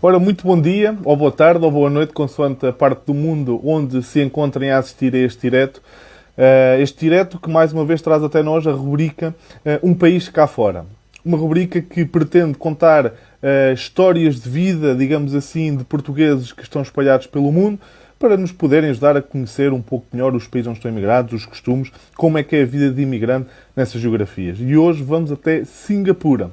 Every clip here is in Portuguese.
Ora, muito bom dia, ou boa tarde, ou boa noite, consoante a parte do mundo onde se encontrem a assistir a este direto. Este direto que mais uma vez traz até nós a rubrica Um País Cá Fora. Uma rubrica que pretende contar histórias de vida, digamos assim, de portugueses que estão espalhados pelo mundo, para nos poderem ajudar a conhecer um pouco melhor os países onde estão imigrados, os costumes, como é que é a vida de imigrante nessas geografias. E hoje vamos até Singapura.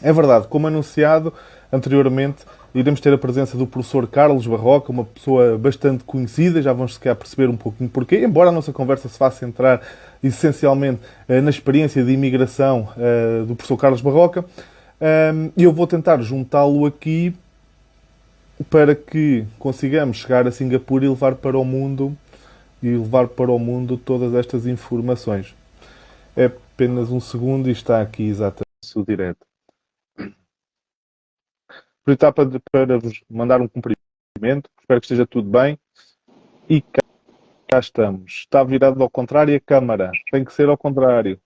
É verdade, como anunciado anteriormente, iremos ter a presença do professor Carlos Barroca, uma pessoa bastante conhecida, já vamos sequer perceber um pouquinho porquê, embora a nossa conversa se faça entrar essencialmente na experiência de imigração do professor Carlos Barroca. E eu vou tentar juntá-lo aqui para que consigamos chegar a Singapura e levar para o mundo todas estas informações. É apenas um segundo e está aqui exatamente o direto. Aproveitar para vos mandar um cumprimento. Espero que esteja tudo bem. E cá estamos. Está virado ao contrário a câmara. Tem que ser ao contrário.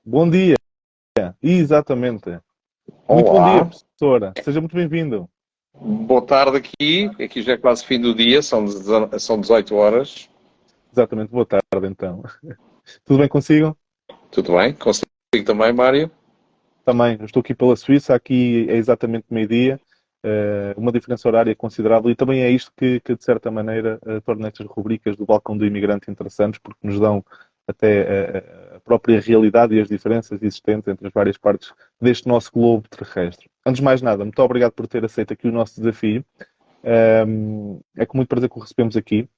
Bom dia. Exatamente. Muito bom dia, Olá, professora. Seja muito bem-vindo. boa tarde aqui já é quase fim do dia, são 18 horas. Exatamente, boa tarde então. Tudo bem consigo? Tudo bem? Consigo também, Mário? Também, eu estou aqui pela Suíça, aqui é exatamente meio-dia, uma diferença horária considerável e também é isto que de certa maneira, torna estas rubricas do Balcão do Imigrante interessantes, porque nos dão até a própria realidade e as diferenças existentes entre as várias partes deste nosso globo terrestre. Antes de mais nada, muito obrigado por ter aceito aqui o nosso desafio. É com muito prazer que o recebemos aqui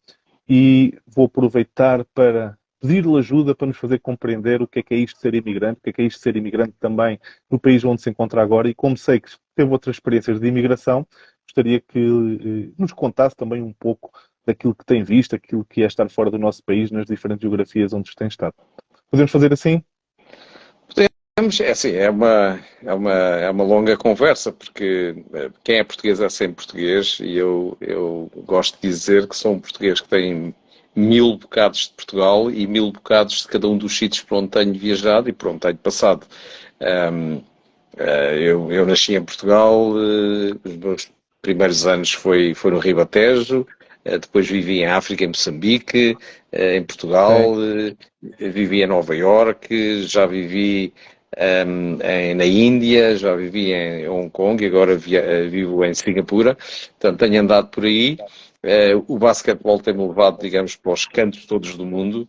e vou aproveitar para pedir-lhe ajuda para nos fazer compreender o que é isto de ser imigrante, o que é isto de ser imigrante também no país onde se encontra agora e como sei que teve outras experiências de imigração, gostaria que nos contasse também um pouco daquilo que tem visto, aquilo que é estar fora do nosso país nas diferentes geografias onde tem estado. Podemos fazer assim? É assim, é uma longa conversa, porque quem é português é sempre português e eu gosto de dizer que sou um português que tem 1000 bocados de Portugal e 1000 bocados de cada um dos sítios por onde tenho viajado e por onde tenho passado. Um, eu nasci em Portugal, os meus primeiros anos foi no Ribatejo, depois vivi em África, em Moçambique, em Ok. Portugal, vivi em Nova Iorque, já vivi na Índia, já vivi em Hong Kong e agora vivo em Singapura. Portanto, tenho andado por aí. O basquetebol tem-me levado, digamos, para os cantos todos do mundo.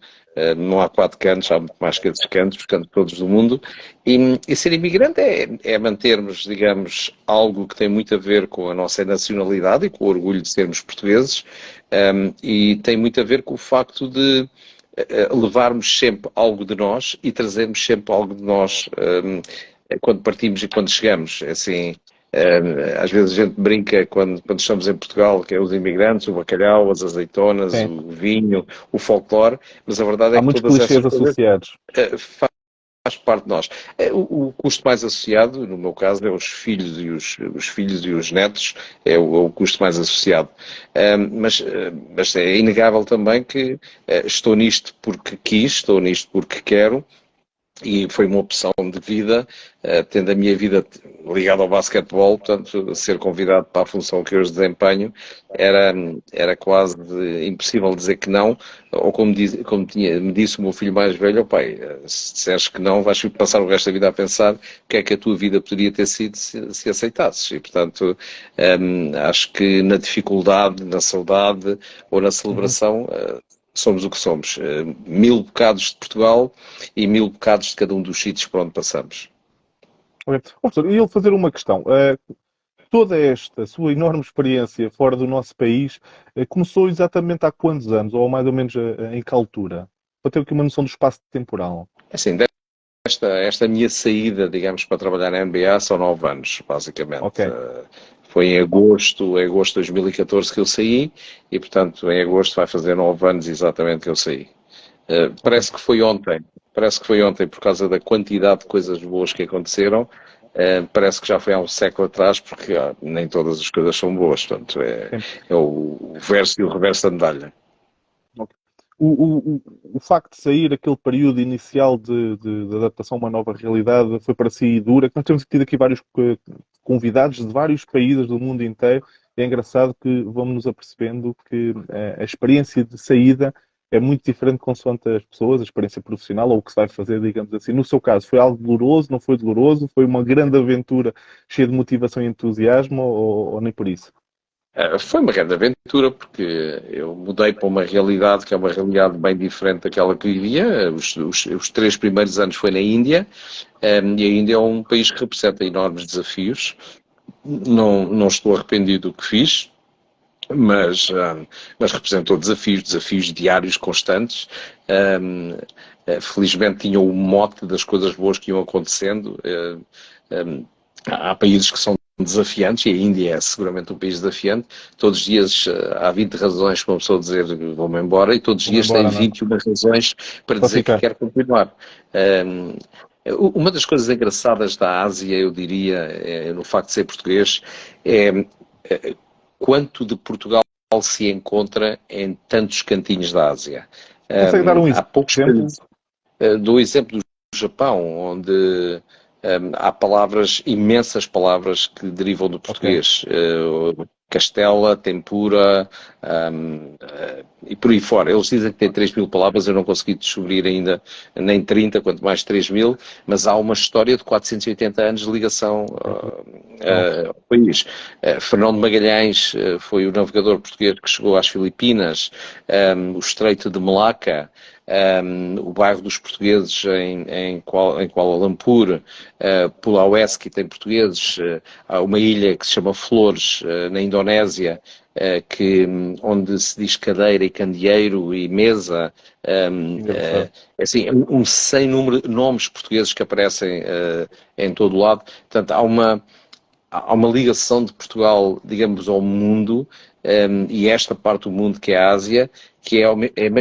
Não há 4 cantos, há muito mais que esses cantos, os cantos todos do mundo. E ser imigrante é mantermos, digamos, algo que tem muito a ver com a nossa nacionalidade e com o orgulho de sermos portugueses, e tem muito a ver com o facto de levarmos sempre algo de nós e trazermos sempre algo de nós quando partimos e quando chegamos. É assim, às vezes a gente brinca quando estamos em Portugal, que é os imigrantes, o bacalhau, as azeitonas, Sim. o vinho, o folclore, mas a verdade é Há que muitos todas essas clichês coisas associados. faz parte de nós. O custo mais associado, no meu caso, é os filhos e os netos, é o custo mais associado. Mas é inegável também que estou nisto porque quis, estou nisto porque quero, e foi uma opção de vida, tendo a minha vida ligada ao basquetebol, portanto, ser convidado para a função que hoje desempenho era quase impossível dizer que não, ou me disse o meu filho mais velho: "Oh, pai, se disseres que não, vais passar o resto da vida a pensar o que é que a tua vida poderia ter sido se aceitasses." E, portanto, acho que na dificuldade, na saudade ou na Uhum. celebração, somos o que somos. 1000 bocados de Portugal e 1000 bocados de cada um dos sítios por onde passamos. Ok. Ó, professor, e ele fazer uma questão. Toda esta sua enorme experiência fora do nosso país começou exatamente há quantos anos, ou mais ou menos em que altura? Para ter aqui uma noção do espaço temporal. Assim, esta minha saída, digamos, para trabalhar na NBA são 9 anos, basicamente. Ok. Foi em agosto de 2014 que eu saí e, portanto, em agosto vai fazer 9 anos exatamente que eu saí. Ok. Parece que foi ontem por causa da quantidade de coisas boas que aconteceram. Parece que já foi há um século atrás, porque nem todas as coisas são boas. Portanto, Sim. é o verso e o reverso da medalha. Ok. O facto de sair aquele período inicial de adaptação a uma nova realidade foi para si dura, que nós temos tido aqui vários convidados de vários países do mundo inteiro. É engraçado que vamos nos apercebendo que a experiência de saída é muito diferente consoante as pessoas, a experiência profissional ou o que se vai fazer, digamos assim. No seu caso, foi algo doloroso, não foi doloroso? Foi uma grande aventura cheia de motivação e entusiasmo ou nem por isso? Foi uma grande aventura, porque eu mudei para uma realidade que é uma realidade bem diferente daquela que vivia. Os 3 primeiros anos foi na Índia, e a Índia é um país que representa enormes desafios. Não estou arrependido do que fiz, mas representou desafios diários constantes. Felizmente tinha o mote das coisas boas que iam acontecendo. Há países que são desafiantes, e a Índia é seguramente um país desafiante. Todos os dias há 20 razões para uma pessoa dizer vou-me embora, e todos os dias tem 21 razões para dizer que quer continuar. Uma das coisas engraçadas da Ásia, eu diria, no facto de ser português, é quanto de Portugal se encontra em tantos cantinhos da Ásia. Consegue dar um exemplo? Dou o exemplo do Japão, onde há palavras, imensas palavras que derivam do português. Castela, tempura, e por aí fora. Eles dizem que tem 3.000 palavras, eu não consegui descobrir ainda nem 30, quanto mais 3.000, mas há uma história de 480 anos de ligação ao país. Fernão de Magalhães foi o navegador português que chegou às Filipinas, o Estreito de Malaca, o bairro dos portugueses em Kuala Lumpur, Pulauesque tem portugueses, há uma ilha que se chama Flores, na Indonésia, onde se diz cadeira e candeeiro e mesa, assim, sem número de nomes portugueses que aparecem em todo o lado. Portanto, há uma ligação de Portugal, digamos, ao mundo, e esta parte do mundo que é a Ásia, que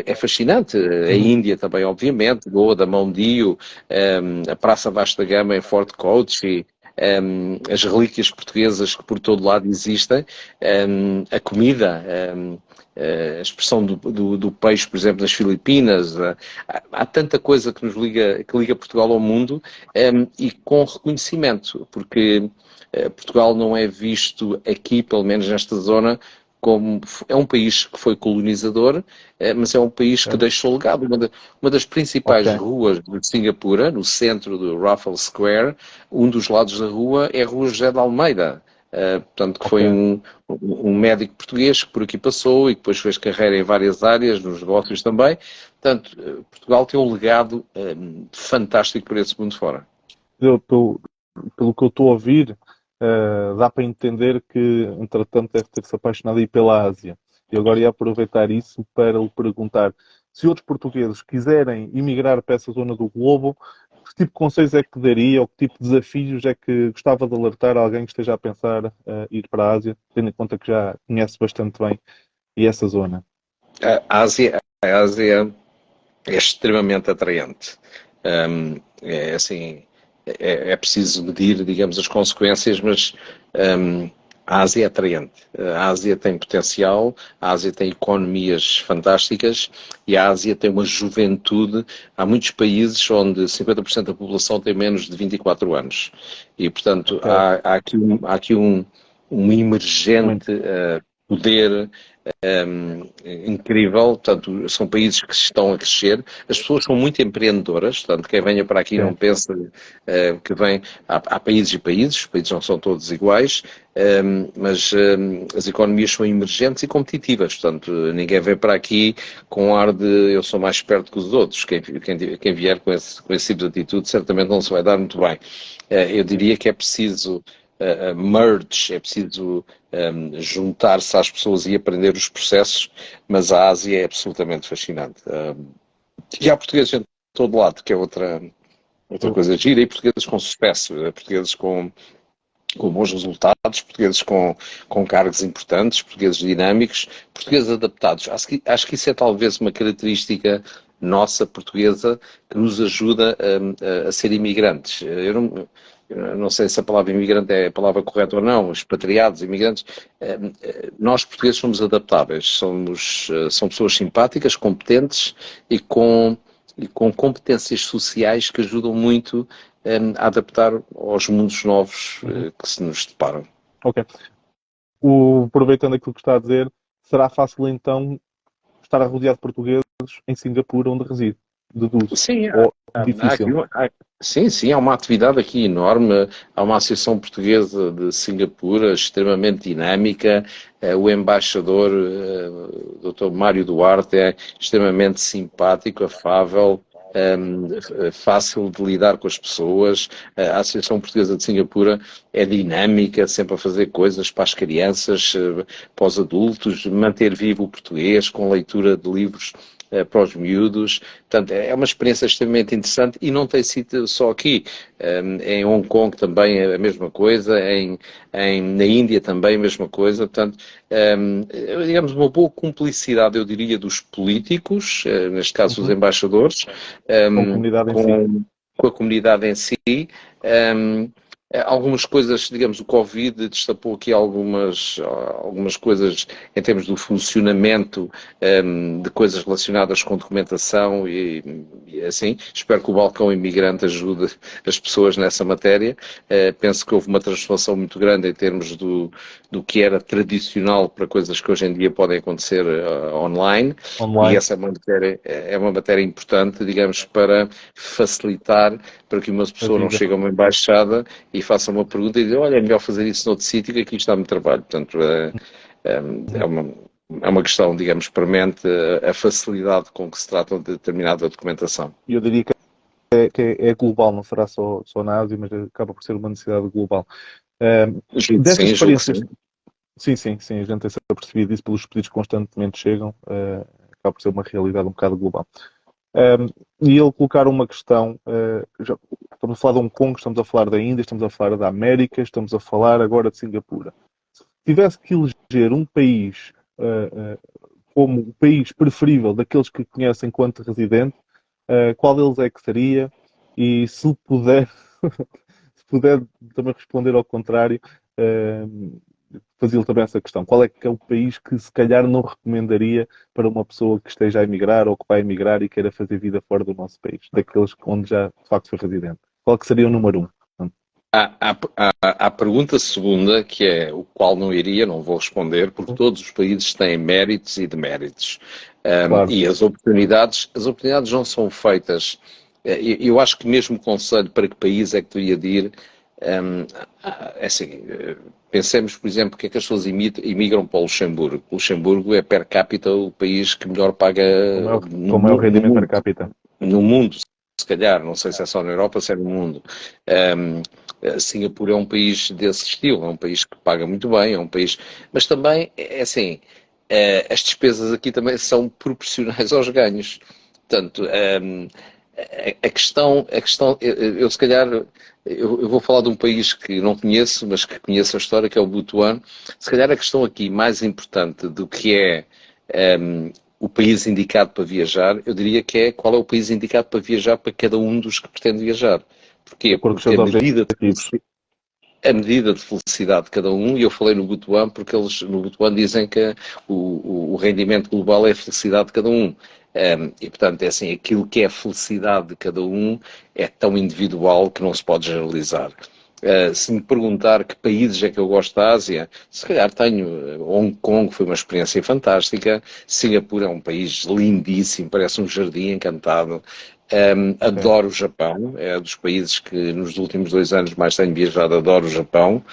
é fascinante. A Índia também, obviamente, Goa da Mão Dio, a Praça Vasco da Gama em Fort Kochi, as relíquias portuguesas que por todo lado existem, a comida, a expressão do peixe, por exemplo, nas Filipinas. Há tanta coisa que liga Portugal ao mundo, e com reconhecimento, porque Portugal não é visto aqui, pelo menos nesta zona, como é um país que foi colonizador, mas é um país que deixou legado. Uma das principais ruas de Singapura, no centro do Raffles Square, um dos lados da rua é a Rua José de Almeida. Portanto, que foi um médico português que por aqui passou e que depois fez carreira em várias áreas, nos negócios também. Portanto, Portugal tem um legado fantástico por esse mundo fora. Pelo que eu estou a ouvir, dá para entender que, entretanto, deve ter-se apaixonado aí pela Ásia. E agora ia aproveitar isso para lhe perguntar se outros portugueses quiserem emigrar para essa zona do globo, que tipo de conselhos é que daria ou que tipo de desafios é que gostava de alertar alguém que esteja a pensar ir para a Ásia, tendo em conta que já conhece bastante bem essa zona? A Ásia é extremamente atraente. É preciso medir, digamos, as consequências, mas a Ásia é atraente. A Ásia tem potencial, a Ásia tem economias fantásticas e a Ásia tem uma juventude. Há muitos países onde 50% da população tem menos de 24 anos. E, portanto, há aqui um emergente poder incrível. Portanto, são países que estão a crescer, as pessoas são muito empreendedoras, portanto, quem venha para aqui não pensa que vem, há países e países, os países não são todos iguais, mas as economias são emergentes e competitivas, portanto, ninguém vem para aqui com ar de eu sou mais esperto que os outros. Quem vier com esse tipo de atitude certamente não se vai dar muito bem. Eu diria que é preciso merge, é preciso juntar-se às pessoas e aprender os processos, mas a Ásia é absolutamente fascinante. E há portugueses em todo lado, que é outra coisa gira, e portugueses com sucesso, portugueses com bons resultados, portugueses com cargos importantes, portugueses dinâmicos, portugueses adaptados. Acho que isso é talvez uma característica nossa, portuguesa, que nos ajuda a ser imigrantes. Eu não sei se a palavra imigrante é a palavra correta ou não, expatriados, imigrantes. Nós, portugueses, somos adaptáveis, são pessoas simpáticas, competentes e com competências sociais que ajudam muito a adaptar aos mundos novos que se nos deparam. Ok. Aproveitando aquilo que está a dizer, será fácil então estar rodeado de portugueses em Singapura, onde reside? Deduzo. Sim, Ou difícil? sim, há uma atividade aqui enorme. Há uma Associação Portuguesa de Singapura extremamente dinâmica. O embaixador, Dr. Mário Duarte, é extremamente simpático, afável, fácil de lidar com as pessoas. A Associação Portuguesa de Singapura é dinâmica, sempre a fazer coisas para as crianças, para os adultos, manter vivo o português com leitura de livros para os miúdos. Portanto, é uma experiência extremamente interessante e não tem sido só aqui. Em Hong Kong também é a mesma coisa, na Índia também a mesma coisa. Portanto, digamos, uma boa cumplicidade, eu diria, dos políticos, neste caso os embaixadores, Com a comunidade em si. com a comunidade em si. Algumas coisas, digamos, o Covid destapou aqui algumas coisas em termos do funcionamento de coisas relacionadas com documentação e assim. Espero que o Balcão Imigrante ajude as pessoas nessa matéria. Penso que houve uma transformação muito grande em termos do que era tradicional para coisas que hoje em dia podem acontecer online. E essa é uma matéria importante, digamos, para facilitar, para que uma pessoa não chegue a uma embaixada e faça uma pergunta e diga, olha, é melhor fazer isso noutro sítio que aqui está muito trabalho. Portanto, é uma questão, digamos, premente a facilidade com que se trata de determinada documentação. Eu diria que é global, não será só na Ásia, mas acaba por ser uma necessidade global. Dessas experiências... Sim, a gente tem-se apercebido disso pelos pedidos que constantemente chegam, acaba por ser uma realidade um bocado global. E ele colocar uma questão, já estamos a falar de Hong Kong, estamos a falar da Índia, estamos a falar da América, estamos a falar agora de Singapura. Se tivesse que eleger um país como o país preferível daqueles que conhece enquanto residente, qual deles é que seria? E se puder, se puder também responder ao contrário, fazia-lhe também essa questão. Qual é que é o país que se calhar não recomendaria para uma pessoa que esteja a emigrar ou que vai emigrar e queira fazer vida fora do nosso país, daqueles onde já de facto foi residente? Qual que seria o número 1? Há a pergunta segunda, que é o qual não vou responder, porque todos os países têm méritos e deméritos. Claro. E as oportunidades não são feitas. Eu acho que mesmo o conselho para que país é que deveria de ir, é assim, pensemos, por exemplo, que é que as pessoas imigram para o Luxemburgo. O Luxemburgo é per capita o país que melhor paga como é o rendimento per capita no mundo, se calhar, não sei se é só na Europa, se é no mundo. Singapura é um país desse estilo, é um país que paga muito bem, é um país, mas também, é assim, as despesas aqui também são proporcionais aos ganhos. Portanto, a questão, eu se calhar, eu vou falar de um país que não conheço, mas que conheço a história, que é o Butão. Se calhar a questão aqui mais importante do que é o país indicado para viajar, eu diria que é qual é o país indicado para viajar para cada um dos que pretende viajar. Porquê? Porque a medida de felicidade de cada um, e eu falei no Butão porque eles no Butão dizem que o rendimento global é a felicidade de cada um. E portanto é assim, aquilo que é a felicidade de cada um é tão individual que não se pode generalizar. Se me perguntar que países é que eu gosto da Ásia, se calhar tenho Hong Kong, foi uma experiência fantástica. Singapura é um país lindíssimo, parece um jardim encantado. Adoro o Japão, é um dos países que nos últimos 2 anos mais tenho viajado, adoro o Japão.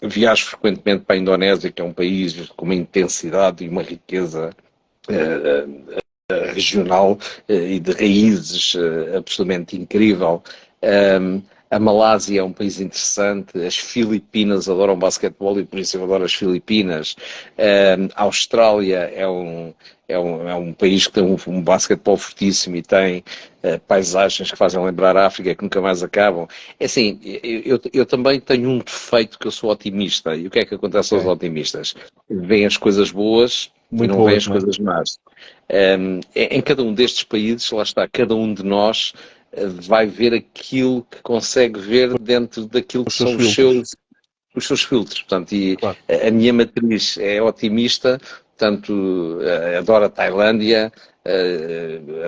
Viajo frequentemente para a Indonésia, que é um país com uma intensidade e uma riqueza regional e de raízes absolutamente incrível. A Malásia é um país interessante, as Filipinas adoram basquetebol e por isso eu adoro as Filipinas. A Austrália é um país que tem um basquetebol fortíssimo e tem paisagens que fazem lembrar a África que nunca mais acabam. É assim, eu também tenho um defeito que eu sou otimista. E o que é que acontece aos otimistas? Vêem as coisas boas e não veem as coisas más. Em cada um destes países, lá está, cada um de nós vai ver aquilo que consegue ver dentro daquilo que são os seus filtros. Portanto, e claro, a minha matriz é otimista, portanto, adoro a Tailândia,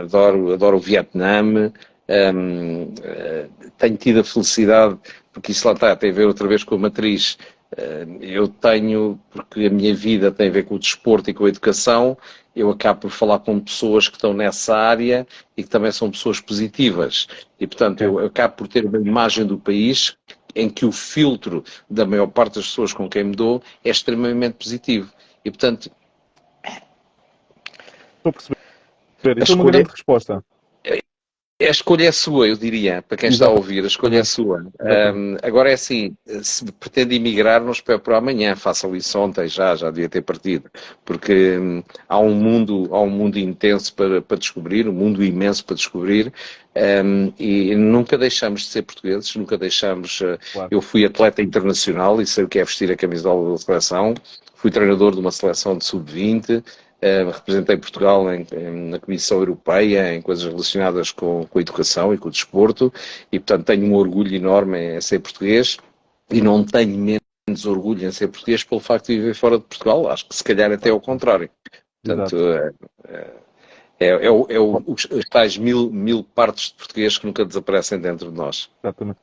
adoro o Vietnã, Tenho tido a felicidade, porque isso lá está, tem a ver outra vez com a matriz. Eu tenho, porque a minha vida tem a ver com o desporto e com a educação, eu acabo por falar com pessoas que estão nessa área e que também são pessoas positivas. E, portanto, eu acabo por ter uma imagem do país em que o filtro da maior parte das pessoas com quem me dou é extremamente positivo. E, portanto, Estou a perceber. a Isso é uma escolha, grande resposta. a escolha é sua, eu diria, para quem está a ouvir, a escolha é Exatamente. sua. Exatamente. Agora é assim, se pretende emigrar, não espere por amanhã, façam isso ontem, já devia ter partido, porque há um mundo intenso para descobrir, um mundo imenso para descobrir, e nunca deixamos de ser portugueses, nunca deixamos. Claro. Eu fui atleta internacional e sei o que é vestir a camisola da seleção, fui treinador de uma seleção de sub-20. Representei Portugal na Comissão Europeia em coisas relacionadas com a educação e com o desporto e, portanto, tenho um orgulho enorme em ser português e não tenho menos orgulho em ser português pelo facto de viver fora de Portugal. Acho que se calhar até ao contrário. Portanto, Exato. os tais mil partes de português que nunca desaparecem dentro de nós. Exatamente.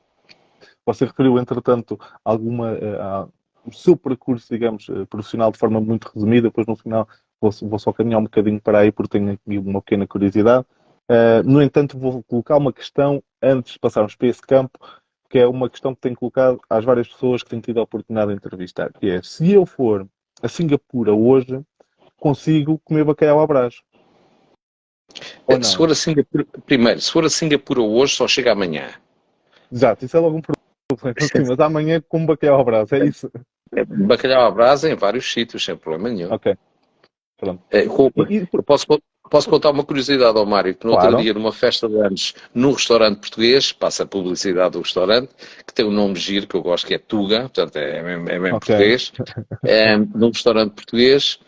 Você referiu, entretanto, o seu percurso, digamos, profissional de forma muito resumida, depois no final vou só caminhar um bocadinho para aí porque tenho aqui uma pequena curiosidade. No entanto, vou colocar uma questão antes de passarmos para esse campo, que é uma questão que tenho colocado às várias pessoas que tenho tido a oportunidade de entrevistar, que é, se eu for a Singapura hoje, consigo comer bacalhau à Brás? Ou Se não? for a Singapura, primeiro, se for a Singapura hoje, só chega amanhã. Exato, isso é logo um problema. Sim, mas amanhã como bacalhau à Brás, é isso? Bacalhau à brasa em vários sítios, sem problema nenhum. Ok, pronto. Eu posso contar uma curiosidade ao Mário, que no outro Claro. dia, numa festa de anos, num restaurante português, passa a publicidade do restaurante, que tem um nome giro, que eu gosto, que é Tuga, portanto é mesmo Ok. português, num restaurante português,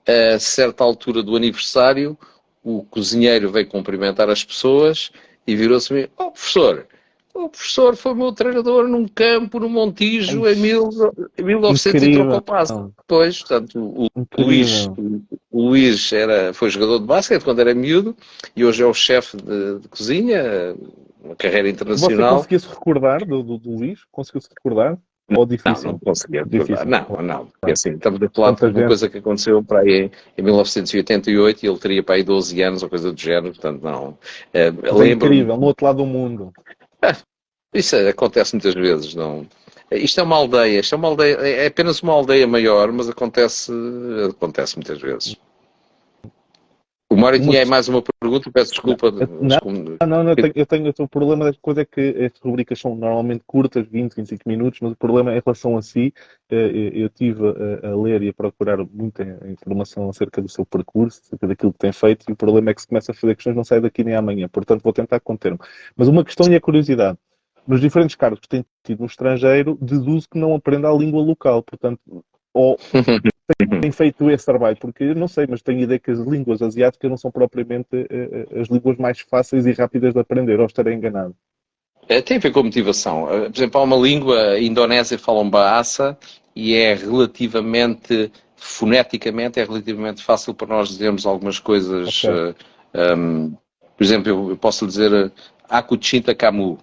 a certa altura do aniversário, o cozinheiro veio cumprimentar as pessoas e virou-se a mim: "Oh, professor, o professor foi meu treinador num campo no Ai, Montijo em 1900 e trocou incrível. passo." Depois, portanto, Luís, Incrível. o Luís foi jogador de basquete quando era miúdo e hoje é o chefe de cozinha, uma carreira Você internacional. conseguia se recordar do Luís? Conseguiu se recordar? Ou Não difícil? conseguia recordar. Difícil. Não. Porque assim, estamos a falar de Tanta uma gente. coisa que aconteceu para aí em 1988 e ele teria para aí 12 anos ou coisa do género, portanto, não. Mas é Lembro-me. incrível, no outro lado do mundo. Isso acontece muitas vezes, não. Isto é uma aldeia, é apenas uma aldeia maior, mas acontece muitas vezes. O Mário Uma tinha aí questão. mais uma pergunta, peço desculpa, mas Não, como. não, o problema da coisa é que estas rubricas são normalmente curtas, 20, 25 minutos, mas o problema é em relação a si, eu estive a ler e a procurar muita informação acerca do seu percurso, acerca daquilo que tem feito, e o problema é que se começa a fazer questões, não sai daqui nem amanhã, portanto vou tentar conter-me. Mas uma questão e a curiosidade. Nos diferentes cargos que tem tido no estrangeiro, deduzo que não aprenda a língua local, portanto, ou tem feito esse trabalho? Porque eu não sei, mas tenho a ideia que as línguas asiáticas não são propriamente as línguas mais fáceis e rápidas de aprender, ou estarei enganado. Tem a ver com motivação. Por exemplo, há uma língua, a indonésia falam Bahasa e é relativamente, foneticamente, é relativamente fácil para nós dizermos algumas coisas. Ok, Por exemplo, eu posso dizer Aku cinta kamu.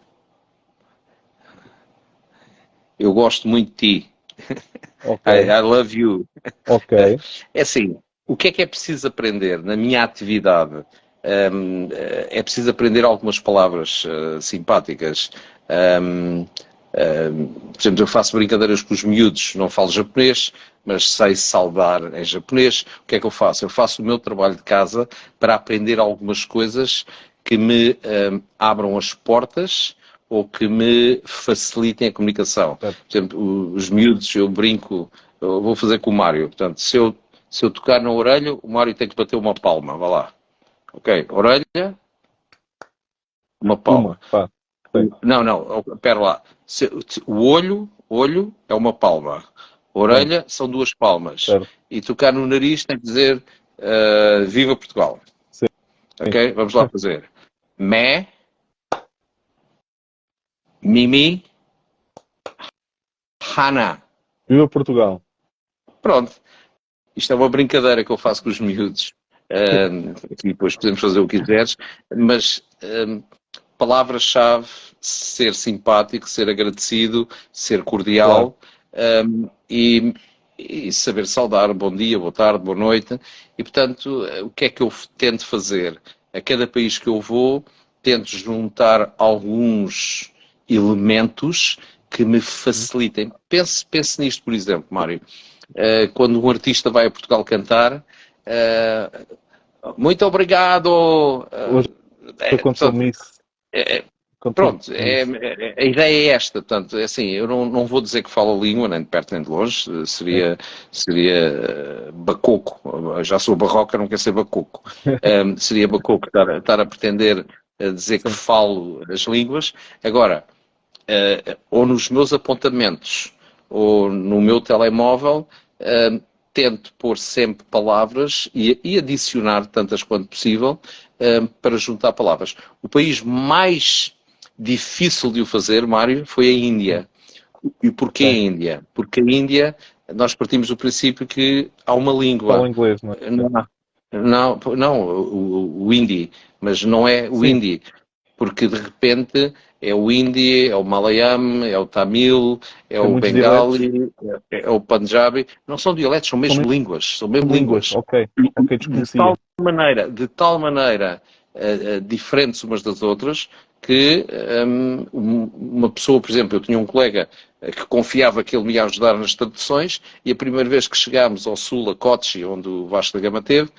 Eu gosto muito de ti. ok, I love you. ok. É assim, o que é preciso aprender na minha atividade? É preciso aprender algumas palavras simpáticas. Por exemplo, eu faço brincadeiras com os miúdos, não falo japonês, mas sei saudar em japonês. O que é que eu faço? Eu faço o meu trabalho de casa para aprender algumas coisas que me abram as portas ou que me facilitem a comunicação. Certo. Por exemplo, os miúdos, eu brinco, eu vou fazer com o Mário. Portanto, se eu tocar na orelha, o Mário tem que bater uma palma. Vá lá. Ok, orelha, uma palma. Uma, pá. Sei. Não, espera lá. O olho é uma palma. Pronto, Orelha são duas palmas. certo. E tocar no nariz tem que dizer Viva Portugal. Sim. Ok? Vamos lá fazer. Mé, Mimi, Hana. Viva Portugal. Pronto. Isto é uma brincadeira que eu faço com os miúdos. E depois podemos fazer o que quiseres. Mas palavra-chave, ser simpático, ser agradecido, ser cordial, e saber saudar, bom dia, boa tarde, boa noite. E, portanto, o que é que eu tento fazer? A cada país que eu vou, tento juntar alguns elementos que me facilitem. Pense nisto, por exemplo, Mário. Quando um artista vai a Portugal cantar, muito obrigado. Hoje aconteceu-me isso. Pronto, a ideia é esta. Portanto, assim, eu não vou dizer que falo a língua, nem de perto nem de longe, seria bacoco. Já sou barroca, não quero ser bacoco. Seria bacoco estar a pretender dizer que falo as línguas. Agora, ou nos meus apontamentos, ou no meu telemóvel, tento pôr sempre palavras e adicionar tantas quanto possível para juntar palavras. O país mais difícil de o fazer, Mário, foi a Índia. E porquê a Índia? Porque a Índia, nós partimos do princípio que há uma língua. Fala inglês, não é? Não, o hindi, mas não é o hindi, porque de repente é o hindi, é o malayam, é o tamil, é o bengali, é o punjabi. Não são dialetos, são mesmo línguas. São mesmo línguas. Ok, De tal maneira diferentes umas das outras, que uma pessoa, por exemplo, eu tinha um colega que confiava que ele me ia ajudar nas traduções, e a primeira vez que chegámos ao sul, a Kochi, onde o Vasco da Gama teve,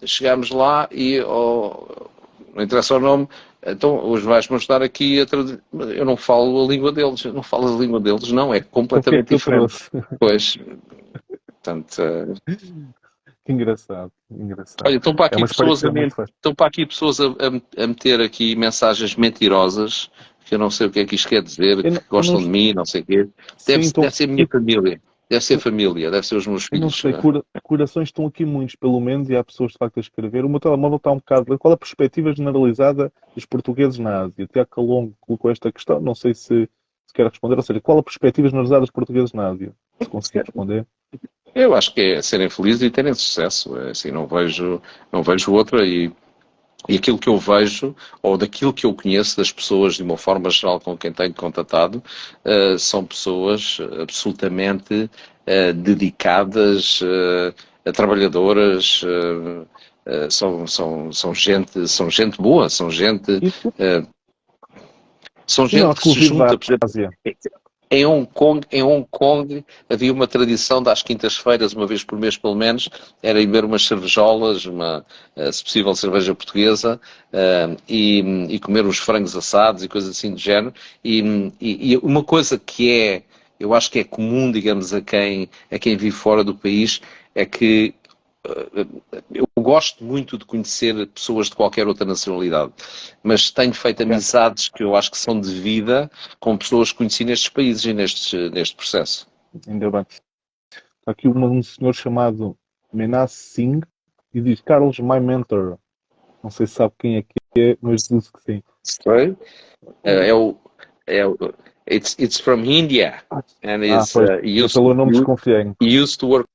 chegámos lá e, não interessa o nome, então hoje vais-me ajudar aqui a traduzir. Eu não falo a língua deles, não falo a língua deles, não, é completamente diferente. Pois, portanto... Que engraçado. Olha, estão para aqui pessoas a meter aqui mensagens mentirosas, que eu não sei o que é que isto quer dizer, que gostam de mim, não sei o quê. Deve ser a minha família. Deve ser família, deve ser os meus filhos. Eu não sei, corações estão aqui muitos, pelo menos, e há pessoas de facto a escrever. O meu telemóvel está um bocado... Qual a perspectiva generalizada dos portugueses na Ásia? Tiago Calongo colocou esta questão, não sei se quer responder. Ou seja, qual a perspectiva generalizada dos portugueses na Ásia? Se conseguir responder. Eu acho que é serem felizes e terem sucesso. Assim, não vejo outra, e aquilo que eu vejo, ou daquilo que eu conheço das pessoas de uma forma geral com quem tenho contatado, são pessoas absolutamente dedicadas, trabalhadoras, são gente boa, são gente que se junta, por exemplo. Em Hong Kong havia uma tradição das quintas-feiras, uma vez por mês pelo menos, era ir beber umas cervejolas, se possível cerveja portuguesa, e comer uns frangos assados e coisas assim do género. E uma coisa que eu acho que é comum, digamos, a quem vive fora do país, é que eu gosto muito de conhecer pessoas de qualquer outra nacionalidade, mas tenho feito amizades que eu acho que são de vida com pessoas que conheci nestes países e neste processo. Ainda bem. Está aqui um senhor chamado Menas Singh e diz: Carlos, my mentor. Não sei se sabe quem é que é, mas diz que sim. Sei. It's from India. And pelo nome desconfiei. He used to work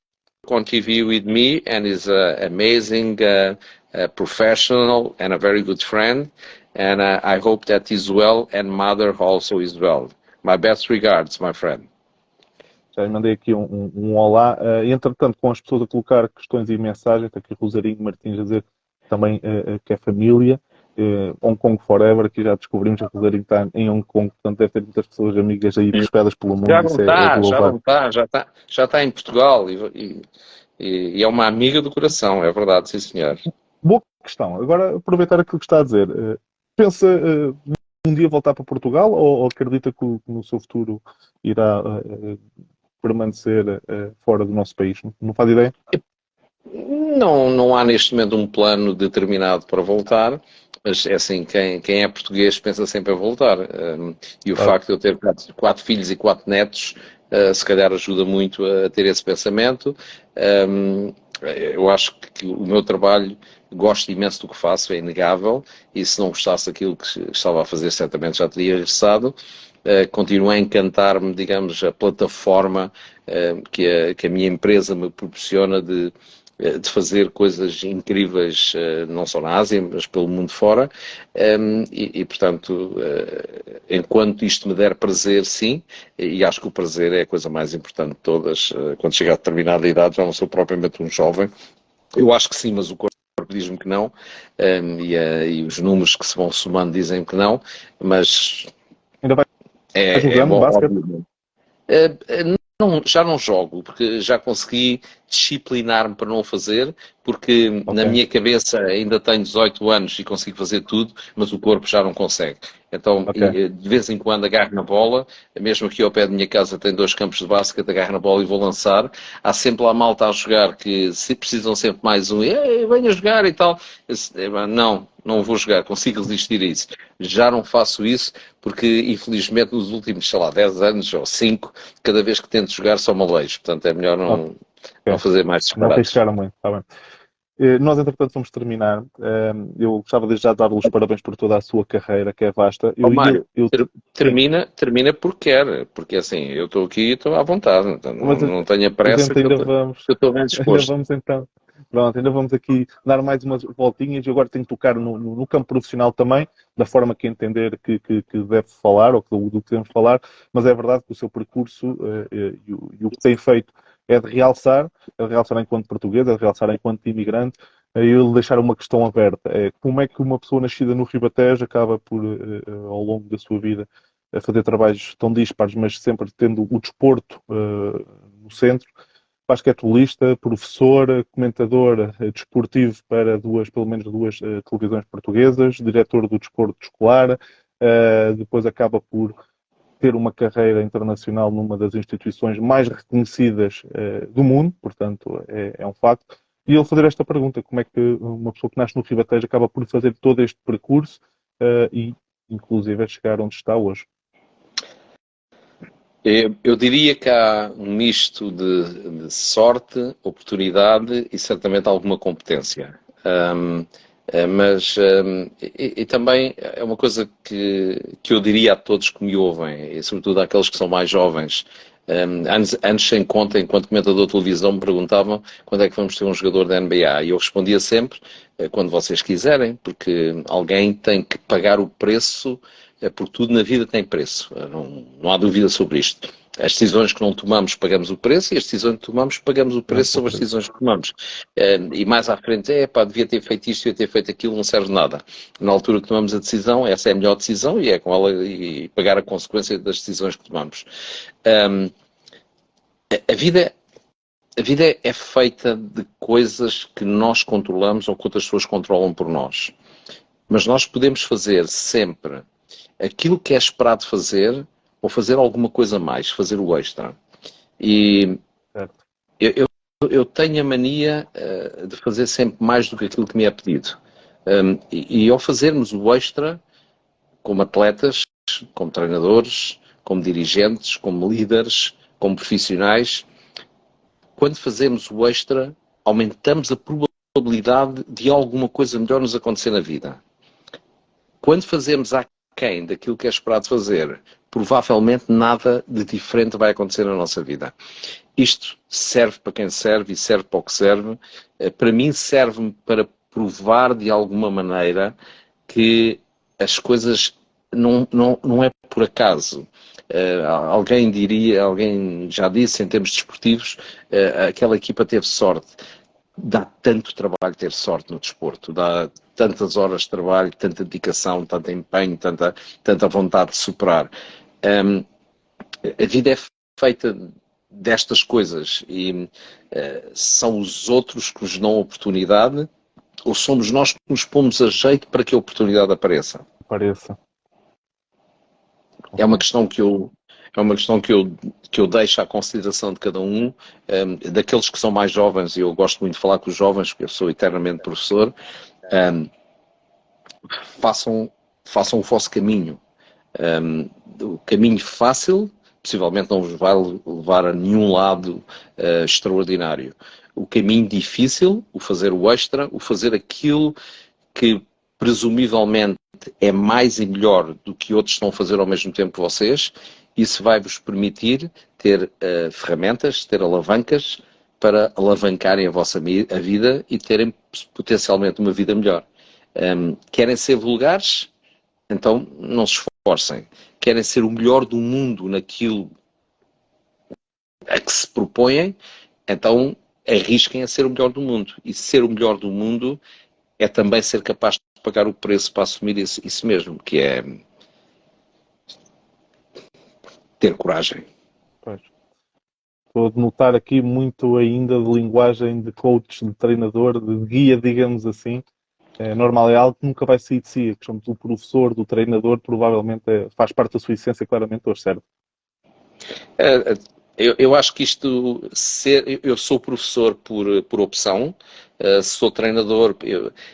on TV with me, and is an amazing professional and a very good friend, and I hope that he's well, and mother also is well. My best regards, my friend. Já lhe mandei aqui um olá. Entretanto, com as pessoas a colocar questões e mensagens, está aqui Rosarinho Martins a dizer também que é família. Hong Kong Forever, aqui já descobrimos que a Rosarinho está em Hong Kong, portanto deve ter muitas pessoas amigas aí espalhadas pelo mundo. Já está em Portugal e é uma amiga do coração, é verdade, sim senhor. Boa questão. Agora, aproveitar aquilo que está a dizer. Pensa um dia voltar para Portugal, ou acredita que no seu futuro irá permanecer fora do nosso país? Não faz ideia? Não há neste momento um plano determinado para voltar, mas é assim, quem é português pensa sempre a voltar. E o facto de eu ter 4 filhos e 4 netos, se calhar ajuda muito a ter esse pensamento. Eu acho que o meu trabalho, gosto imenso do que faço, é inegável, e se não gostasse daquilo que estava a fazer, certamente já teria regressado. Continua a encantar-me, digamos, a plataforma que a minha empresa me proporciona de de fazer coisas incríveis, não só na Ásia, mas pelo mundo fora, portanto, enquanto isto me der prazer, sim, e acho que o prazer é a coisa mais importante de todas. Quando chega a determinada idade, já não sou propriamente um jovem, eu acho que sim, mas o corpo diz-me que não, e os números que se vão somando dizem que não, mas Ainda vai é jogando bom, basquete? obviamente. Já não jogo, porque já consegui disciplinar-me para não o fazer, porque Ok, na minha cabeça ainda tenho 18 anos e consigo fazer tudo, mas o corpo já não consegue. Então, ok. de vez em quando agarro na bola, mesmo aqui ao pé da minha casa tem 2 campos de basquete, agarro na bola e vou lançar. Há sempre lá malta a jogar que se precisam sempre mais um, venha jogar e tal. Não vou jogar, consigo resistir a isso. Já não faço isso, porque infelizmente nos últimos, sei lá, 10 anos ou 5, cada vez que tento jogar só me aleijo. Portanto, é melhor Ok. não fazer mais Não disparates. arriscaram muito, está bem. Nós, entretanto, vamos terminar. Eu gostava de já dar-lhe os parabéns por toda a sua carreira, que é vasta. Ó Mário, Sim, termina porque quer, porque assim, eu estou aqui e estou à vontade, então mas não tenha a pressa gente que ainda eu estou bem ainda disposto. vamos então, pronto, ainda vamos aqui dar mais umas voltinhas. Eu agora tenho que tocar no campo profissional também, da forma que entender que deve falar, ou do que devemos falar, mas é verdade que o seu percurso e o que tem feito é de realçar enquanto português, é de realçar enquanto imigrante. Eu deixar uma questão aberta. Como é que uma pessoa nascida no Ribatejo acaba por, ao longo da sua vida, a fazer trabalhos tão dispares, mas sempre tendo o desporto no centro, basquetebolista, professor, comentador desportivo para pelo menos duas televisões portuguesas, diretor do desporto escolar, depois acaba por ter uma carreira internacional numa das instituições mais reconhecidas do mundo, portanto é um facto. E ele fazer esta pergunta, como é que uma pessoa que nasce no Ribatejo acaba por fazer todo este percurso e inclusive chegar onde está hoje? Eu diria que há um misto de sorte, oportunidade e certamente alguma competência. E também é uma coisa que eu diria a todos que me ouvem, e sobretudo àqueles que são mais jovens. Anos sem conta, enquanto comentador de televisão, me perguntavam quando é que vamos ter um jogador da NBA. E eu respondia sempre, quando vocês quiserem, porque alguém tem que pagar o preço, porque tudo na vida tem preço. Não há dúvida sobre isto. As decisões que não tomamos, pagamos o preço, e as decisões que tomamos, pagamos o preço sobre as decisões que tomamos. E mais à frente, devia ter feito isto, devia ter feito aquilo, não serve de nada. Na altura que tomamos a decisão, essa é a melhor decisão e é com ela e pagar a consequência das decisões que tomamos. Um, a vida, a vida é feita de coisas que nós controlamos ou que outras pessoas controlam por nós. Mas nós podemos fazer sempre aquilo que é esperado fazer ou fazer alguma coisa mais, fazer o extra. E Certo. eu, eu tenho a mania de fazer sempre mais do que aquilo que me é pedido. E ao fazermos o extra, como atletas, como treinadores, como dirigentes, como líderes, como profissionais, quando fazemos o extra, aumentamos a probabilidade de alguma coisa melhor nos acontecer na vida. Quando fazemos aquém daquilo que é esperado fazer, provavelmente nada de diferente vai acontecer na nossa vida. Isto serve para quem serve e serve para o que serve. Para mim serve-me para provar de alguma maneira que as coisas não é por acaso. Alguém já disse em termos desportivos, aquela equipa teve sorte. Dá tanto trabalho ter sorte no desporto, dá tantas horas de trabalho, tanta dedicação, tanto empenho, tanta vontade de superar. A vida é feita destas coisas e são os outros que nos dão a oportunidade ou somos nós que nos pomos a jeito para que a oportunidade apareça? Pareça. É uma questão que eu deixo à consideração de cada um, daqueles que são mais jovens, e eu gosto muito de falar com os jovens, porque eu sou eternamente professor, façam o vosso caminho. O caminho fácil, possivelmente não vos vai levar a nenhum lado extraordinário. O caminho difícil, o fazer o extra, o fazer aquilo que presumivelmente é mais e melhor do que outros estão a fazer ao mesmo tempo que vocês, isso vai-vos permitir ter ferramentas, ter alavancas para alavancarem a vossa a vida e terem potencialmente uma vida melhor. Querem ser vulgares? Então não se esforcem. Querem ser o melhor do mundo naquilo a que se propõem? Então arrisquem a ser o melhor do mundo. E ser o melhor do mundo é também ser capaz de pagar o preço para assumir isso mesmo, que é ter coragem. Pois. Estou a notar aqui muito ainda de linguagem de coach, de treinador, de guia, digamos assim. É normal, é algo que nunca vai sair de si. A questão do professor, do treinador, provavelmente faz parte da sua essência claramente hoje, certo? Eu acho que eu sou professor por opção, sou treinador,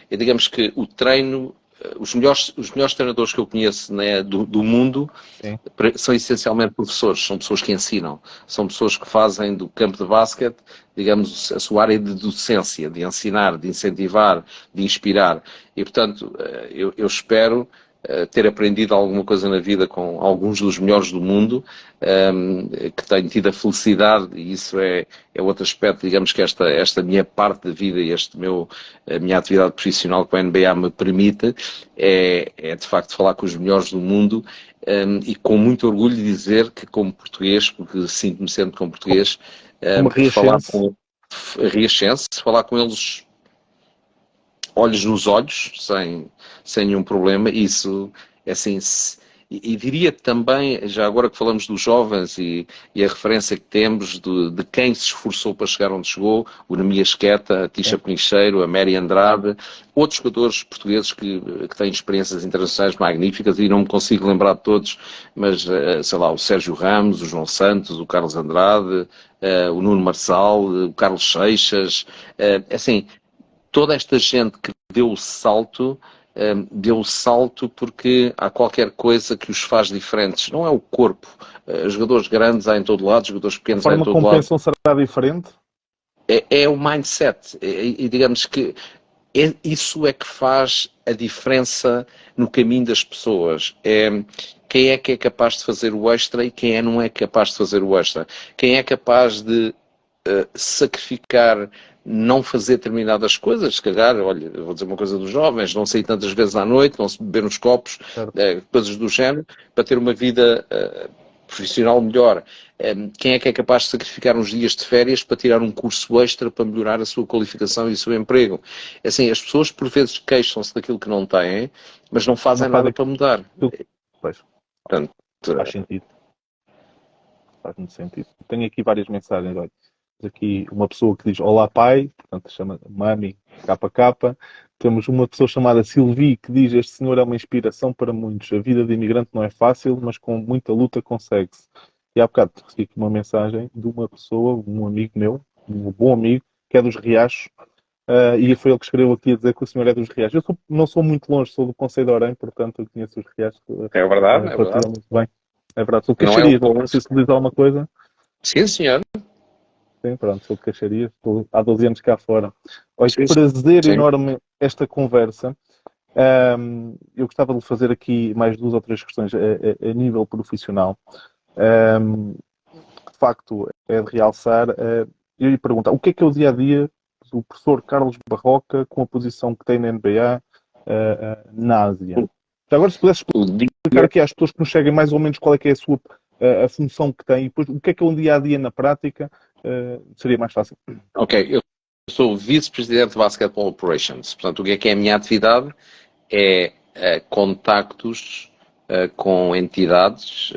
digamos que o treino, os melhores treinadores que eu conheço, né, do mundo, Sim. são essencialmente professores, são pessoas que ensinam, são pessoas que fazem do campo de basquete, digamos, a sua área de docência, de ensinar, de incentivar, de inspirar. E, portanto, eu espero ter aprendido alguma coisa na vida com alguns dos melhores do mundo, que tenho tido a felicidade, e isso é outro aspecto, digamos que esta minha parte da vida e a minha atividade profissional com a NBA me permite, é de facto falar com os melhores do mundo, e com muito orgulho dizer que, como português, porque sinto-me sempre como português, Como falar com eles olhos nos olhos, sem nenhum problema, isso é assim. E diria também, já agora que falamos dos jovens e a referência que temos de quem se esforçou para chegar onde chegou, o Nemias Queta, a Tisha Penicheiro, a Mary Andrade, outros jogadores portugueses que têm experiências internacionais magníficas, e não me consigo lembrar de todos, mas sei lá, o Sérgio Ramos, o João Santos, o Carlos Andrade, o Nuno Marçal, o Carlos Seixas, assim, toda esta gente que deu o salto porque há qualquer coisa que os faz diferentes. Não é o corpo. Jogadores grandes há em todo lado, jogadores pequenos A há em forma todo como lado. pensam será diferente? É o mindset. E digamos que isso é que faz a diferença no caminho das pessoas. Quem é que é capaz de fazer o extra e quem não é capaz de fazer o extra. Quem é capaz de sacrificar, não fazer determinadas coisas, se calhar, olha, vou dizer uma coisa dos jovens, não sair tantas vezes à noite, não se beber nos copos, coisas do género, para ter uma vida profissional melhor. Quem é que é capaz de sacrificar uns dias de férias para tirar um curso extra para melhorar a sua qualificação e o seu emprego? Assim, as pessoas por vezes queixam-se daquilo que não têm, mas não fazem nada para mudar. Pois. Portanto, faz sentido. Faz muito sentido. Tenho aqui várias mensagens, olha. Aqui uma pessoa que diz olá pai, portanto chama Mami KK. Temos uma pessoa chamada Silvi que diz: este senhor é uma inspiração para muitos. A vida de imigrante não é fácil, mas com muita luta consegue-se. E há bocado recebi aqui uma mensagem de uma pessoa, um amigo meu, um bom amigo, que é dos Riachos, e foi ele que escreveu aqui a dizer que o senhor é dos Riachos. Não sou muito longe, sou do Conselho de Orem, portanto eu conheço os Riachos é verdade, relativamente bem. É verdade, sou de Não é Caxias, não sei se lhe diz alguma coisa. Sim, senhor. Sim, pronto, sou de Caxias, estou há 12 anos cá fora. Olha, que prazer enorme esta conversa. Eu gostava de fazer aqui mais 2 ou 3 questões a nível profissional. De facto, é de realçar. Eu lhe perguntar, o que é o dia-a-dia do professor Carlos Barroca com a posição que tem na NBA na Ásia? Já agora, se pudesse explicar aqui às pessoas que nos seguem mais ou menos qual é que é a função que tem e depois o que é um dia-a-dia na prática, seria mais fácil. Ok, eu sou vice-presidente de Basketball Operations. Portanto, o que é a minha atividade? É contactos com entidades,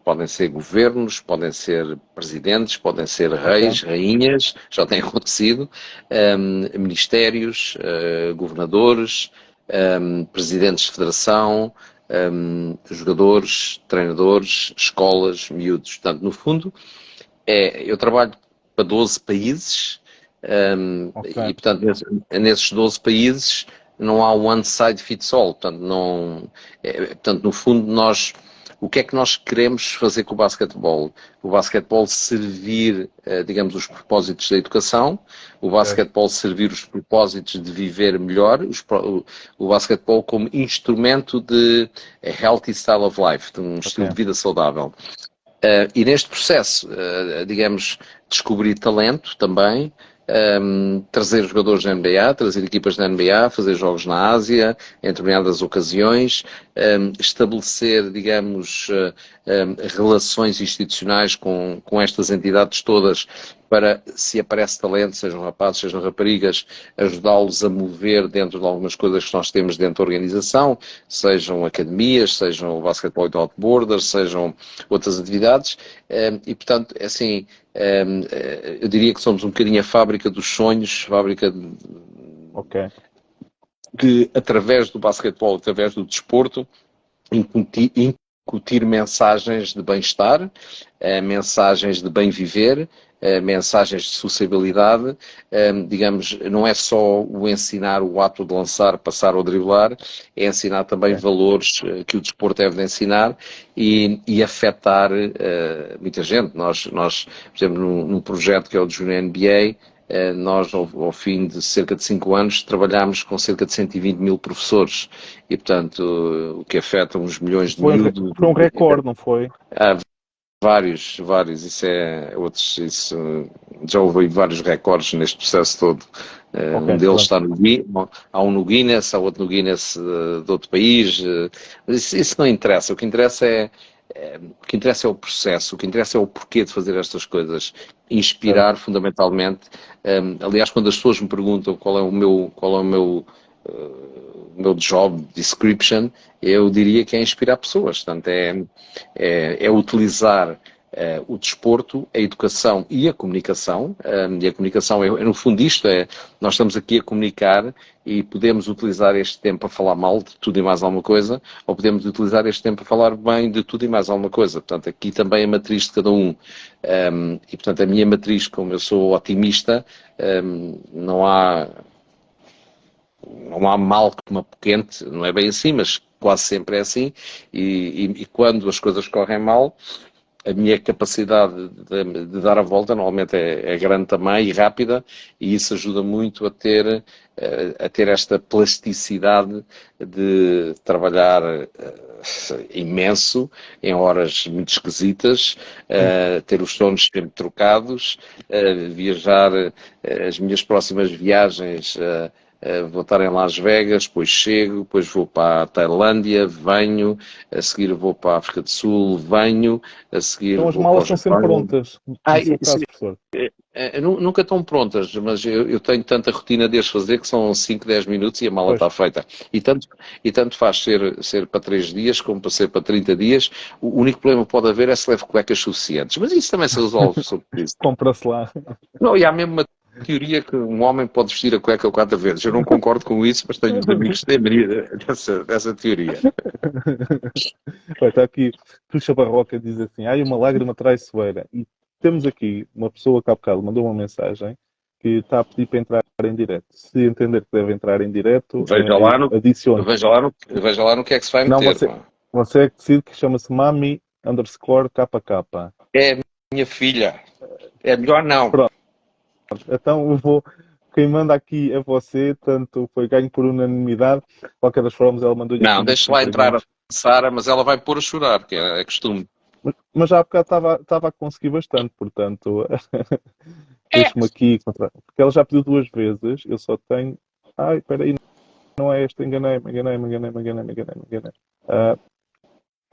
podem ser governos, podem ser presidentes, podem ser reis, rainhas, já tem acontecido, ministérios, governadores, presidentes de federação, jogadores, treinadores, escolas, miúdos. Portanto, no fundo, eu trabalho para 12 países e, portanto, nesses 12 países não há one size fits all. Portanto, no fundo, o que é que nós queremos fazer com o basquetebol? O basquetebol servir, digamos, os propósitos da educação, o basquetebol servir os propósitos de viver melhor, o basquetebol como instrumento de healthy style of life, de um estilo de vida saudável. E neste processo, digamos, descobrir talento também, trazer jogadores da NBA, trazer equipas da NBA, fazer jogos na Ásia, em determinadas ocasiões, estabelecer, digamos, relações institucionais com estas entidades todas para, se aparece talento, sejam rapazes, sejam raparigas, ajudá-los a mover dentro de algumas coisas que nós temos dentro da organização, sejam academias, sejam o basquetebol de outboarders, sejam outras atividades, e portanto, assim, eu diria que somos um bocadinho a fábrica dos sonhos, fábrica de através do basquetebol, através do desporto, incutir mensagens de bem-estar, mensagens de bem viver, mensagens de sociabilidade, digamos, não é só o ensinar o ato de lançar, passar ou driblar, é ensinar também valores que o desporto deve de ensinar e afetar muita gente. Nós, por exemplo, num projeto que é o de Junior NBA, nós, ao fim de cerca de 5 anos, trabalhámos com cerca de 120 mil professores e, portanto, o que afeta uns milhões de miúdos. Foi um recorde, não foi? Vários, isso é outros, isso, já houve vários recordes neste processo todo. Um deles está no Guinness, há um no Guinness, há outro no Guinness de outro país, mas isso não interessa, o que interessa é o processo, o que interessa é o porquê de fazer estas coisas, inspirar fundamentalmente. Aliás, quando as pessoas me perguntam qual é o meu job description, eu diria que é inspirar pessoas. Portanto, é utilizar o desporto, a educação e a comunicação. E a comunicação no fundo isto nós estamos aqui a comunicar e podemos utilizar este tempo para falar mal de tudo e mais alguma coisa, ou podemos utilizar este tempo para falar bem de tudo e mais alguma coisa. Portanto, aqui também a matriz de cada um. E portanto, a minha matriz, como eu sou otimista, não há mal que uma quente, não é bem assim, mas quase sempre é assim, e quando as coisas correm mal, a minha capacidade de dar a volta normalmente é grande também e rápida, e isso ajuda muito a ter esta plasticidade de trabalhar imenso, em horas muito esquisitas, ter os sonos sempre trocados, viajar, as minhas próximas viagens, vou estar em Las Vegas, depois chego, depois vou para a Tailândia, venho, a seguir vou para a África do Sul, venho, a seguir então as vou malas para o estão sempre Japão. prontas, no seu caso, professor. Nunca estão prontas, mas eu tenho tanta rotina de as fazer que são 5, 10 minutos e a mala está feita. E tanto faz ser para 3 dias como para ser para 30 dias. O único problema que pode haver é se leve cuecas suficientes, mas isso também se resolve sobre isso. Compra-se lá. Não, e há mesmo uma teoria que um homem pode vestir a cueca 4 vezes. Eu não concordo com isso, mas tenho amigos que têm mania dessa teoria. Está aqui, Tuxa Barroca diz assim, uma lágrima traiçoeira. E temos aqui uma pessoa que há bocado mandou uma mensagem que está a pedir para entrar em direto. Se entender que deve entrar em direto, adicione. Veja lá no que é que se vai meter. Não, você é que decide, que chama-se Mami_KK. É minha filha. É melhor não. Pronto. Então quem manda aqui é você, tanto foi ganho por unanimidade. De qualquer das formas, ela mandou-lhe... Não, deixa lá entrar a Sara, mas ela vai pôr a chorar, que é costume. Mas já há bocado estava a conseguir bastante, portanto... Deixe-me aqui... Porque ela já pediu 2 vezes, eu só tenho... espera aí, não é esta, enganei-me.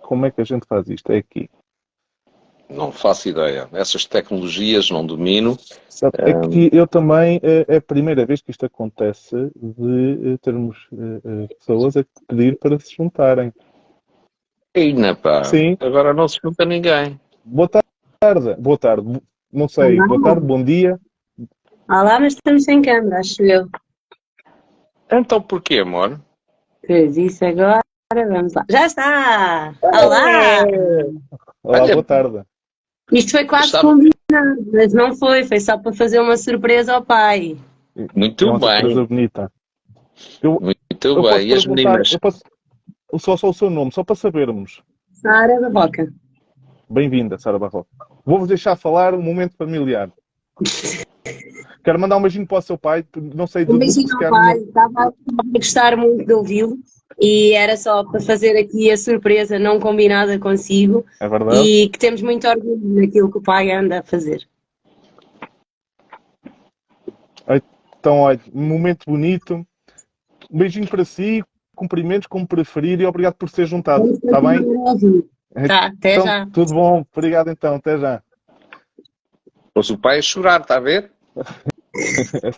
Como é que a gente faz isto? É aqui. Não faço ideia. Essas tecnologias não domino. É que eu também, é a primeira vez que isto acontece de termos pessoas a pedir para se juntarem. Ainda pá. Sim. Agora não se junta ninguém. Boa tarde. Não sei. Olá. Boa tarde, bom dia. Olá, mas estamos sem câmera, acho eu. Então porquê, amor? Pois isso agora, vamos lá. Já está! Olá! Olá, boa tarde. Isto foi quase combinado, mas não foi só para fazer uma surpresa ao pai. Muito bem. Uma surpresa bonita. Muito bem. E as meninas? Só o seu nome, só para sabermos. Sara Barroca. Bem-vinda, Sara Barroca. Vou-vos deixar falar um momento familiar. Quero mandar um beijinho para o seu pai. Não sei Um beijinho ao pai. Estava a gostar muito de ouvi-lo. e era só para fazer aqui a surpresa não combinada consigo É verdade. e que temos muito orgulho naquilo que o pai anda a fazer. Então, olha, um momento bonito. Um beijinho para si, cumprimentos como preferir e obrigado por ser juntado. Vamos Está bem? continuar a ouvir. Tá, até Então, já. tudo bom. Obrigado então. Até já. Pôs o pai a chorar, está a ver?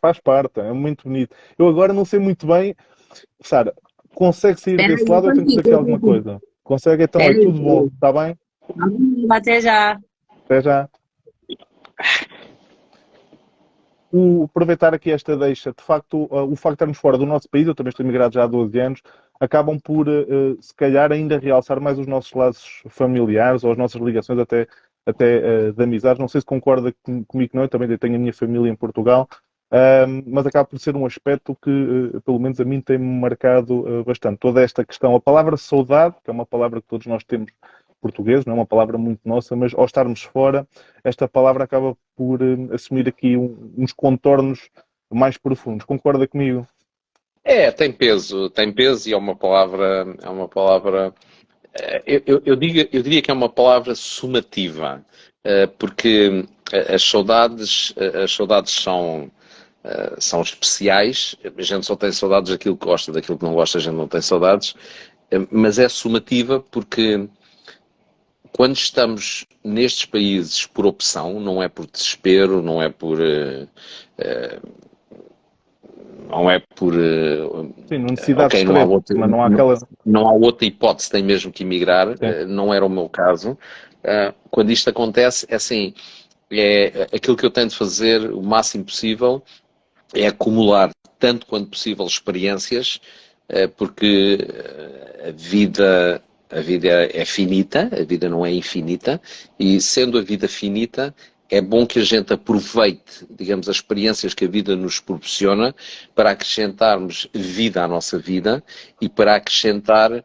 Faz parte. É muito bonito. Eu agora não sei muito bem. Sara, consegue sair Espera desse aí, lado ou eu tenho que dizer aqui alguma coisa? Consegue? Então, espera olha, aí. tudo bom. Está bem? Até já. Até já. Aproveitar aqui esta deixa, de facto, o facto de estarmos fora do nosso país, eu também estou imigrado já há 12 anos, acabam por, se calhar, ainda realçar mais os nossos laços familiares ou as nossas ligações até de amizades. Não sei se concorda comigo, não, eu também tenho a minha família em Portugal, mas acaba por ser um aspecto que, pelo menos a mim, tem-me marcado bastante. Toda esta questão, a palavra saudade, que é uma palavra que todos nós temos português, não é uma palavra muito nossa, mas ao estarmos fora, esta palavra acaba por assumir aqui uns contornos mais profundos. Concorda comigo? Tem peso e é uma palavra, eu diria que é uma palavra sumativa, porque as saudades são especiais, a gente só tem saudades daquilo que gosta, daquilo que não gosta a gente não tem saudades, mas é sumativa porque quando estamos nestes países por opção, não é por desespero, não é por Sim, necessidade ok, extrema, mas não há aquela... não há outra hipótese, tem mesmo que emigrar, Sim. não era o meu caso. Quando isto acontece, é assim, é aquilo que eu tento fazer o máximo possível é acumular tanto quanto possível experiências, porque a vida é finita, a vida não é infinita, e sendo a vida finita, é bom que a gente aproveite, digamos, as experiências que a vida nos proporciona para acrescentarmos vida à nossa vida e para acrescentar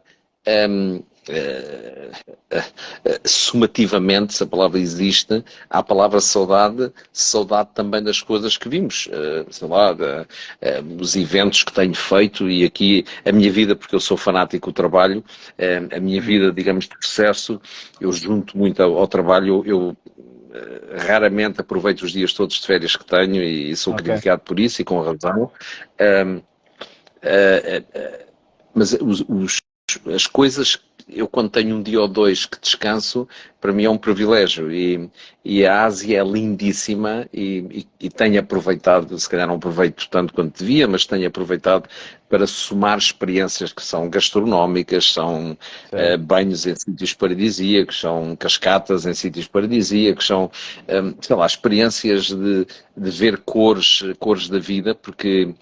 sumativamente, se a palavra existe, à palavra saudade, saudade também das coisas que vimos, sei lá, os eventos que tenho feito e aqui a minha vida, porque eu sou fanático do trabalho, a minha vida, digamos, de processo, eu junto muito ao trabalho, eu raramente aproveito os dias todos de férias que tenho e sou criticado por isso e com razão. Mas as coisas, eu quando tenho um dia ou dois que descanso, para mim é um privilégio e a Ásia é lindíssima e tenho aproveitado, se calhar não aproveito tanto quanto devia, mas tenho aproveitado para somar experiências que são gastronómicas, são banhos em sítios paradisíacos, são cascatas em sítios paradisíacos, são, sei lá, experiências de ver cores da vida, porque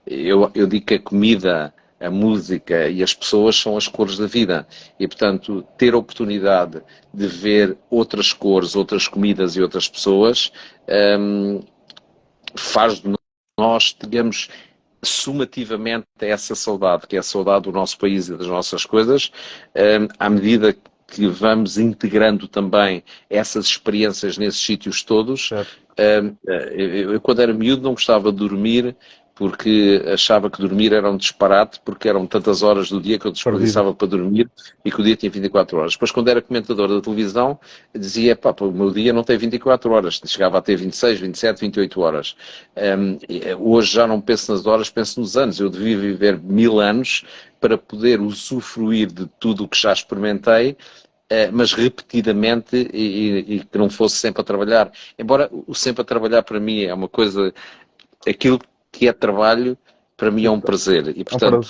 eu digo que a comida, a música e as pessoas são as cores da vida e, portanto, ter a oportunidade de ver outras cores, outras comidas e outras pessoas faz de nós, digamos, sumativamente essa saudade, que é a saudade do nosso país e das nossas coisas, à medida que vamos integrando também essas experiências nesses sítios todos. Eu, quando era miúdo, não gostava de dormir porque achava que dormir era um disparate, porque eram tantas horas do dia que eu desperdiçava para dormir e que o dia tinha 24 horas. Depois, quando era comentador da televisão, dizia, pá, o meu dia não tem 24 horas, chegava a ter 26, 27, 28 horas. Hoje já não penso nas horas, penso nos anos. Eu devia viver 1000 anos para poder usufruir de tudo o que já experimentei, mas repetidamente e que não fosse sempre a trabalhar. Embora o sempre a trabalhar para mim é uma coisa, aquilo que é trabalho para mim é um prazer e portanto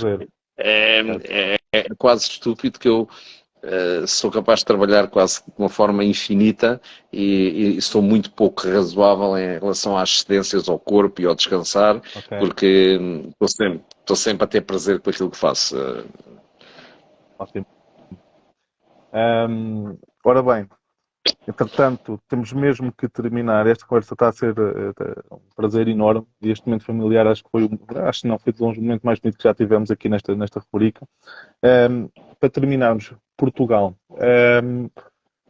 é quase estúpido que eu sou capaz de trabalhar quase de uma forma infinita e estou muito pouco razoável em relação às excedências ao corpo e ao descansar, porque estou sempre a ter prazer com aquilo que faço. Ótimo. Ora bem, entretanto, temos mesmo que terminar. Esta conversa está a ser um prazer enorme e este momento familiar acho que foi, acho que não, foi de longe o momento mais bonito que já tivemos aqui nesta rubrica. Para terminarmos, Portugal.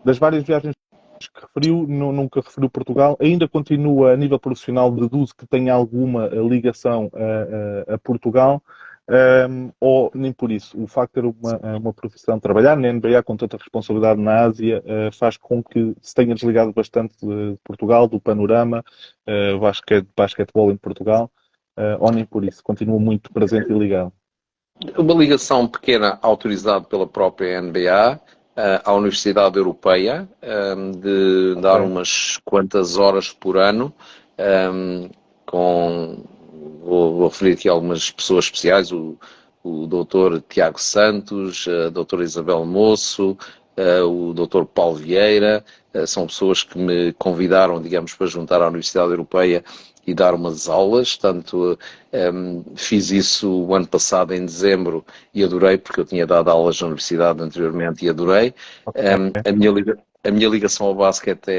Das várias viagens que referiu, nunca referiu Portugal. Ainda continua a nível profissional, deduzo que tem alguma ligação a Portugal. ou nem por isso. O facto de ter uma profissão, trabalhar na NBA com tanta responsabilidade na Ásia, faz com que se tenha desligado bastante de Portugal, do panorama, basquetebol em Portugal, ou nem por isso. Continua muito presente e ligado. Uma ligação pequena autorizada pela própria NBA, à Universidade Europeia, de dar umas quantas horas por ano, vou referir aqui algumas pessoas especiais, o Dr. Tiago Santos, a doutora Isabel Moço, o Dr. Paulo Vieira, são pessoas que me convidaram, digamos, para juntar à Universidade Europeia e dar umas aulas, tanto fiz isso o ano passado em dezembro e adorei, porque eu tinha dado aulas na universidade anteriormente e adorei. A minha ligação ao basquete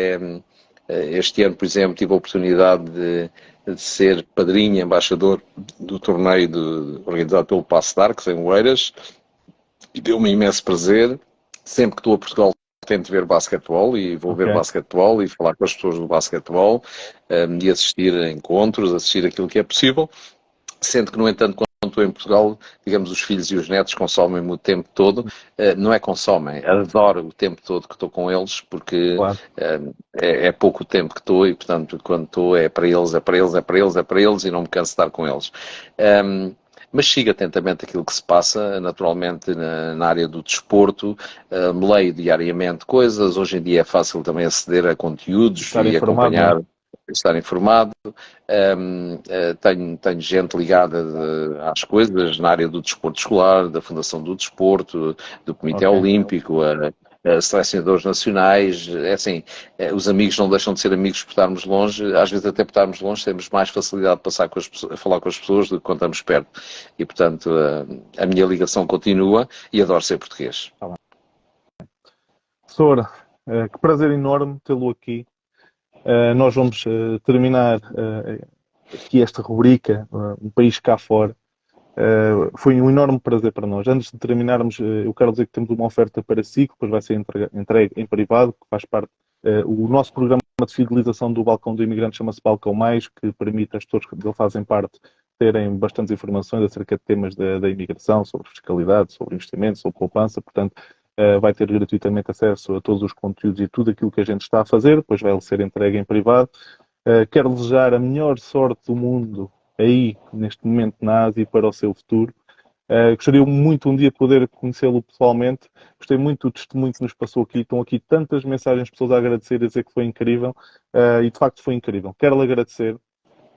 este ano, por exemplo, tive a oportunidade de ser padrinho, embaixador do torneio organizado pelo Paço de Arcos, em Oeiras, e deu-me imenso prazer. Sempre que estou a Portugal tento ver basquetebol e vou ver basquetebol e falar com as pessoas do basquetebol, e assistir a encontros, assistir aquilo que é possível, sendo que, no entanto, quando estou em Portugal, digamos, os filhos e os netos consomem-me o tempo todo, não é consomem, adoro o tempo todo que estou com eles, porque é pouco o tempo que estou e, portanto, quando estou é para eles, é para eles, é para eles, é para eles e não me canso de estar com eles. Mas sigo atentamente aquilo que se passa, naturalmente, na área do desporto, leio diariamente coisas, hoje em dia é fácil também aceder a conteúdos e acompanhar, estar informado. Tenho gente ligada às coisas na área do desporto escolar, da Fundação do Desporto, do Comitê Olímpico, selecionadores nacionais. É assim, os amigos não deixam de ser amigos por estarmos longe, às vezes até por estarmos longe temos mais facilidade de passar a falar com as pessoas do que quando estamos perto. E, portanto, a minha ligação continua e adoro ser português. Professor, que prazer enorme tê-lo aqui. Nós vamos terminar aqui esta rubrica, Um País Cá Fora. Foi um enorme prazer para nós. Antes de terminarmos, eu quero dizer que temos uma oferta para si, que depois vai ser entregue em privado, que faz parte. O nosso programa de fidelização do Balcão do Imigrante chama-se Balcão Mais, que permite às pessoas que dele fazem parte terem bastantes informações acerca de temas da imigração, sobre fiscalidade, sobre investimento, sobre poupança. Portanto, vai ter gratuitamente acesso a todos os conteúdos e tudo aquilo que a gente está a fazer, depois vai ser entregue em privado. Quero desejar a melhor sorte do mundo aí, neste momento, na Ásia, para o seu futuro. Gostaria muito um dia de poder conhecê-lo pessoalmente. Gostei muito do testemunho que nos passou aqui. Estão aqui tantas mensagens de pessoas a agradecer e a dizer que foi incrível. E, de facto, foi incrível. Quero-lhe agradecer.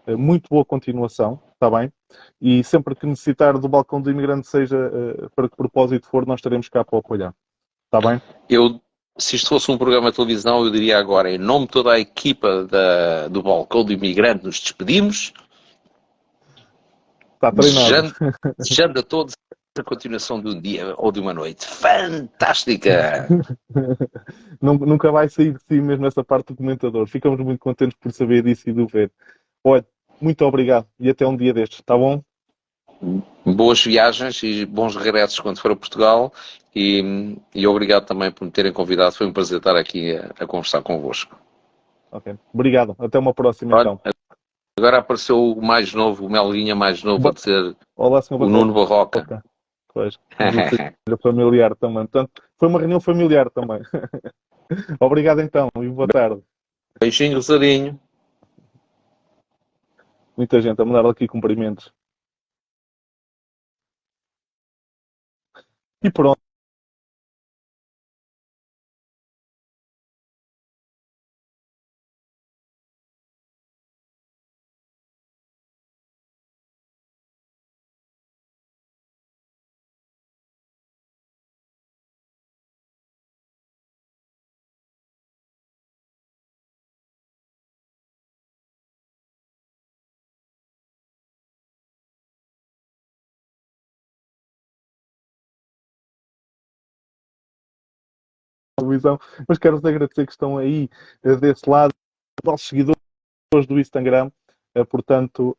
Muito boa continuação, está bem? E sempre que necessitar do Balcão do Imigrante, seja para que propósito for, nós estaremos cá para o apoiar. Está bem? Se isto fosse um programa de televisão, eu diria agora, em nome de toda a equipa do Balcão do Imigrante, nos despedimos. Está treinado. Desejando a todos a continuação de um dia ou de uma noite fantástica. Nunca vai sair de si mesmo essa parte do comentador. Ficamos muito contentes por saber disso e de o ver. Olha, muito obrigado e até um dia destes, está bom? Boas viagens e bons regressos quando for a Portugal e obrigado também por me terem convidado. Foi um prazer estar aqui a conversar convosco. Ok, obrigado. Até uma próxima então. Agora apareceu o mais novo, o Melinha mais novo, a dizer Olá, o Nuno Barroca. Okay. Pois, seja familiar também. Portanto, foi uma reunião familiar também. Obrigado então e boa tarde. Beijinho, Rosarinho. Muita gente a mandar aqui cumprimentos. E pronto. Televisão, mas quero-vos agradecer que estão aí desse lado, nossos seguidores do Instagram, portanto,